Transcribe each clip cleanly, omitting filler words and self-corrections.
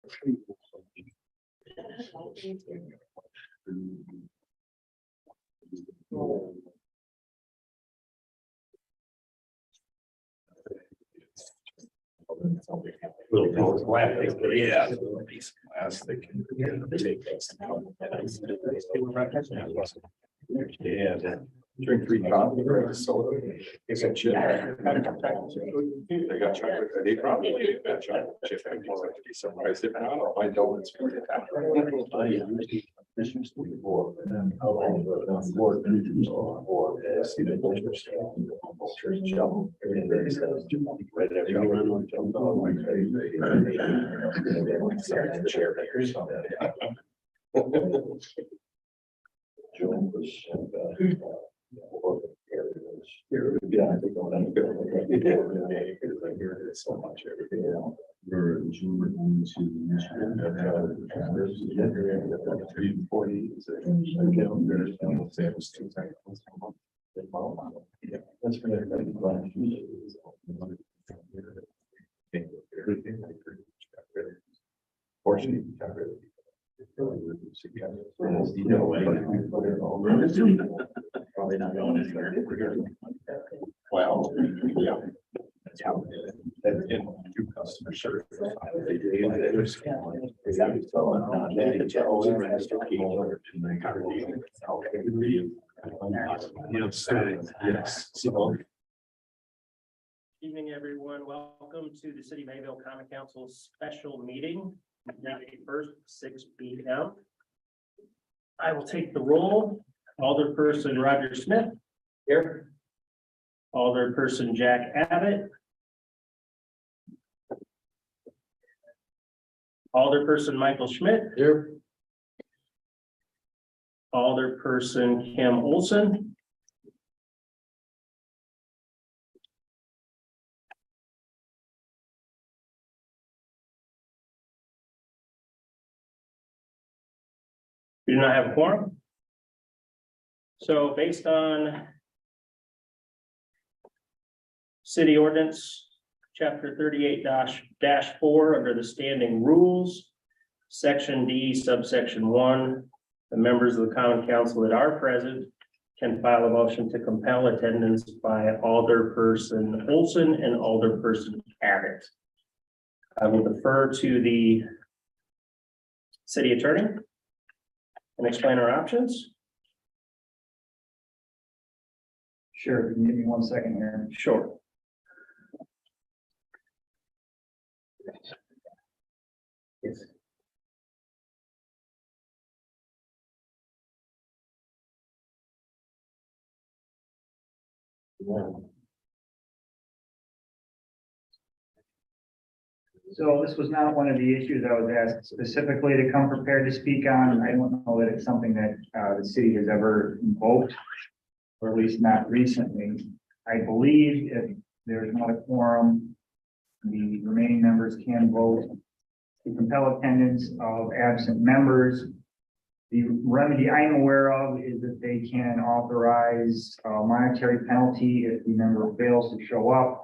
Yeah. Yeah. Drink 3 coffee or soda. Is it chip? They got chocolate. They probably got chocolate chip. I'd be surprised if not. I know it's. Yeah, I think I'm good. So much every day. We're adjournment that's for everybody. Everything fortunately got rid of it. Probably not going anywhere. Well, yeah. And two customer service. Yes. Evening, everyone. Welcome to the City of Mayville Common Council special meeting, May 1st, 6 p.m. I will take the roll. Alderperson Roger Smith. Here. Alderperson Jack Abbott. Alderperson Michael Schmidt. Here. Alderperson Kim Olson. We do not have a quorum. So based on City Ordinance, Chapter 38-4, under the standing rules, Section D, subsection 1, the members of the Common Council that are present can file a motion to compel attendance by Alderperson Olson and Alderperson Abbott. I will defer to the City Attorney and explain our options. Sure, if you can give me 1 second here. Sure. Yes. So this was not one of the issues I was asked specifically to come prepared to speak on. I don't know that it's something that the city has ever invoked, or at least not recently. I believe if there's not a quorum, the remaining members can vote to compel attendance of absent members. The remedy I'm aware of is that they can authorize a monetary penalty if the member fails to show up.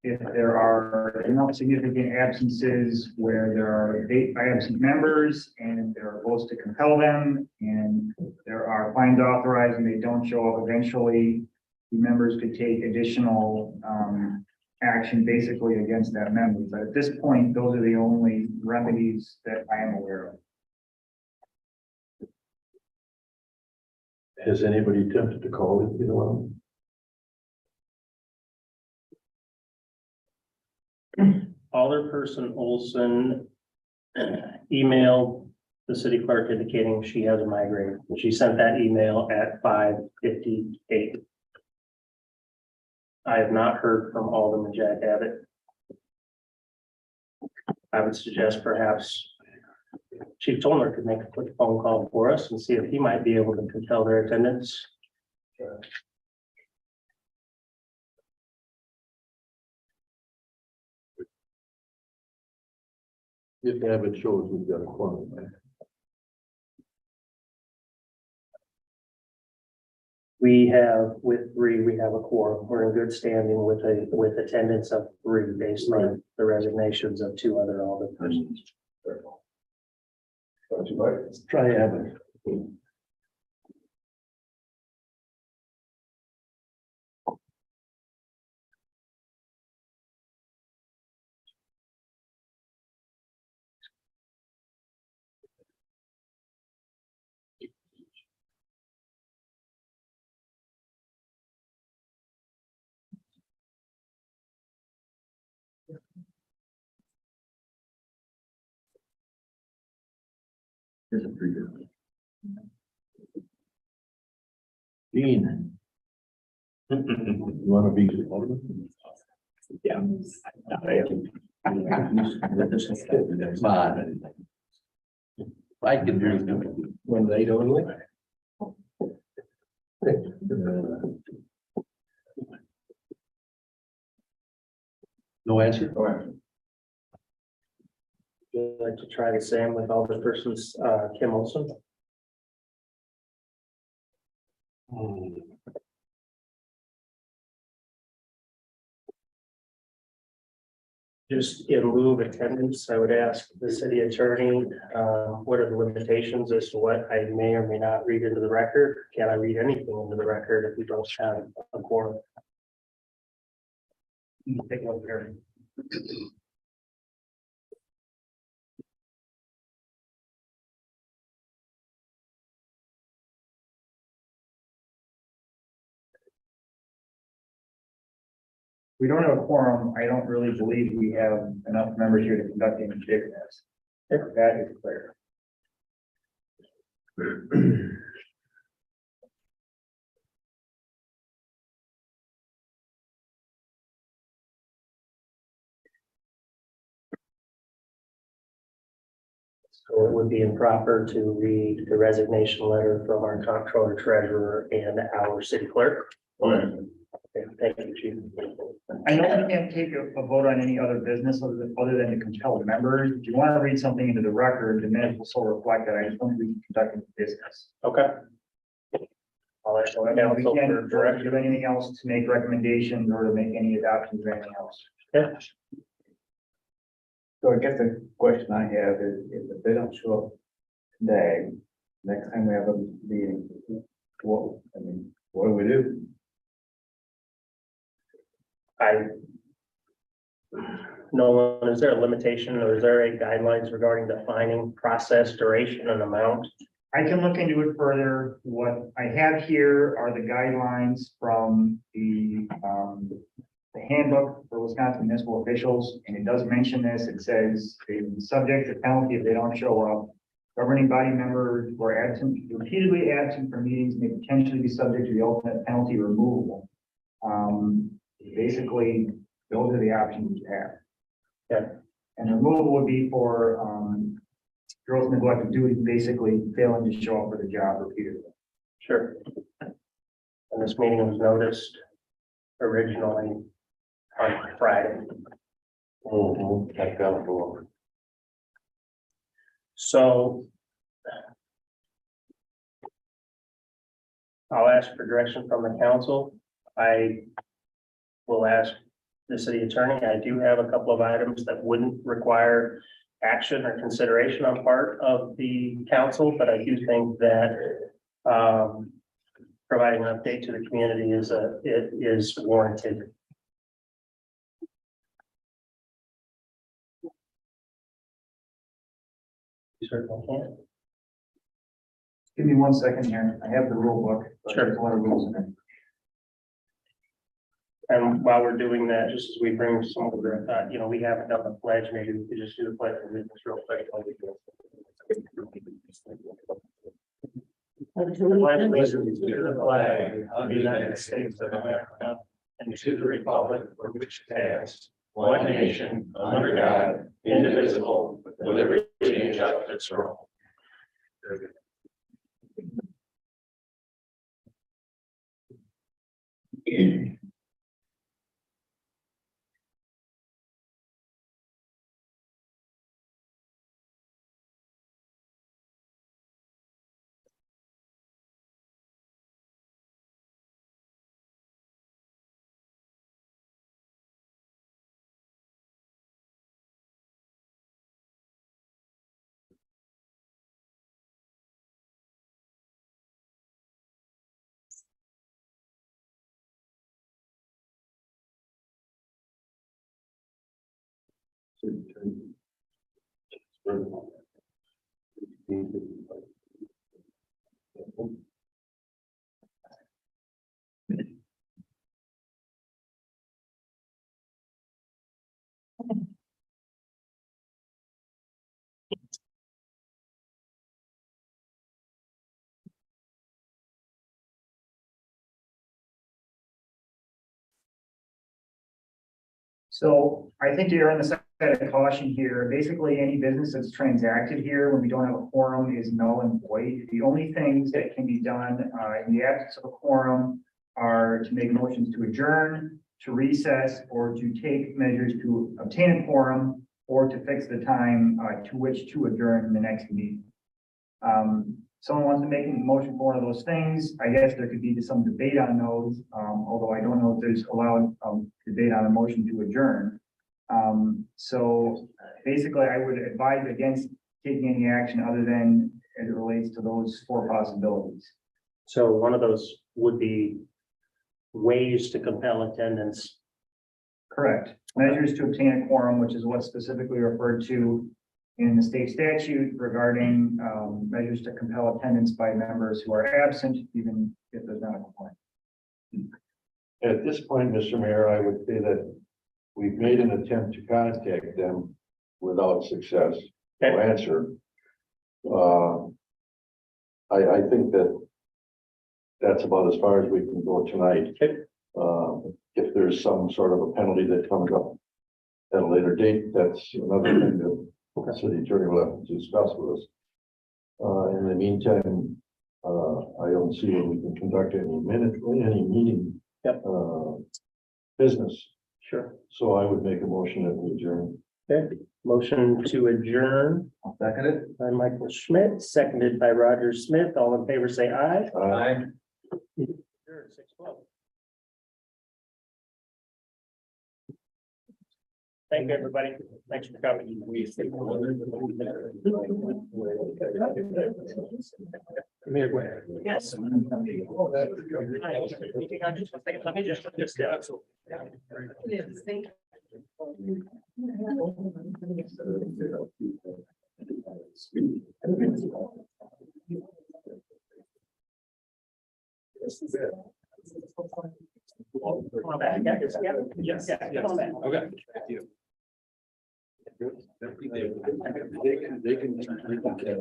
If there are enough significant absences where there are absent members and there are votes to compel them, and there are fines authorized and they don't show up eventually, the members could take additional action basically against that member. But at this point, those are the only remedies that I am aware of. Has anybody attempted to call it, you know? Alderperson Olson emailed the city clerk indicating she has a migraine. She sent that email at 5:58. I have not heard from Alderman Jack Abbott. I would suggest perhaps Chief Tollner could make a quick phone call for us and see if he might be able to compel their attendance. If Abbott shows we've got a quorum. We have, with 3, we have a quorum. We're in good standing with attendance of 3 based on the resignations of 2 other alderpersons. Let's try Evan. Here's a pretty good one. Dean. You wanna be? Yeah. Fine. I can do it when they don't. No answer? No answer. Would you like to try the same with Alder persons, Kim Olson? Just in lieu of attendance, I would ask the city attorney, what are the limitations as to what I may or may not read into the record? Can I read anything into the record if we don't have a quorum? Take one here. We don't have a quorum. I don't really believe we have enough members here to conduct any business. That is clear. So it would be improper to read the resignation letter from our comptroller treasurer and our city clerk. Okay, thank you, Chief. I know we can't take a vote on any other business other than to compel the members. If you want to read something into the record, the minutes will so reflect that. I just don't think we can conduct any business. Okay. All right, so We council for can't direction. do anything else to make recommendations or to make any adoptions or anything else. Yeah. So I guess the question I have is, if they don't show up today, next time we have a meeting, what do we do? No one, is there a limitation or is there a guidelines regarding defining process, duration and amount? I can look into it further. What I have here are the guidelines from the handbook for Wisconsin municipal officials, and it does mention this. It says they will be subject to penalty if they don't show up. Governing body members who are absent, repeatedly absent from meetings may potentially be subject to the ultimate penalty removal. Basically, those are the options you have. Yeah. And removal would be for gross neglect of duty, basically failing to show up for the job repeatedly. Sure. And this meeting was noticed originally on Friday. I've got it over. So I'll ask for direction from the council. I will ask the city attorney. I do have a couple of items that wouldn't require action or consideration on part of the council, but I do think that providing an update to the community is warranted. You certainly can. Give me 1 second here. I have the rule book. But Sure. There's a lot of rules in it. And while we're doing that, just as we bring some of the, we haven't done the pledge, maybe we could just do the pledge of allegiance real quick. while we do it. Pledge allegiance to the flag of the United States of America and to the republic for which it stands, one nation, under God, indivisible, with liberty and justice for all. So I think you're on the side of caution here. Basically, any business that's transacted here when we don't have a quorum is null and void. The only things that can be done in the absence of a quorum are to make motions to adjourn, to recess, or to take measures to obtain a quorum, or to fix the time to which to adjourn the next meeting. Someone wants to make a motion for one of those things. I guess there could be some debate on those, although I don't know if there's allowed debate on a motion to adjourn. So basically, I would advise against taking any action other than as it relates to those four possibilities. So one of those would be ways to compel attendance. Correct. Measures to obtain a quorum, which is what's specifically referred to in the state statute regarding measures to compel attendance by members who are absent, even if there's not a quorum. At this point, Mr. Mayor, I would say that we've made an attempt to contact them without success, no answer. I think that's about as far as we can go tonight. If there's some sort of a penalty that comes up at a later date, that's another thing that the city attorney will have to discuss with us. In the meantime, I don't see where we can conduct any meeting. Business. Sure. So I would make a motion that we adjourn. Okay, motion to adjourn I'll second it. by Michael Schmidt, seconded by Roger Smith. All in favor, say aye. Aye. Sure, 6:12. Thank you, everybody. Thanks for coming. Yes. Let me just. This is it. Come on back. Yes. Come on back. Okay. Thank you. They can. Okay.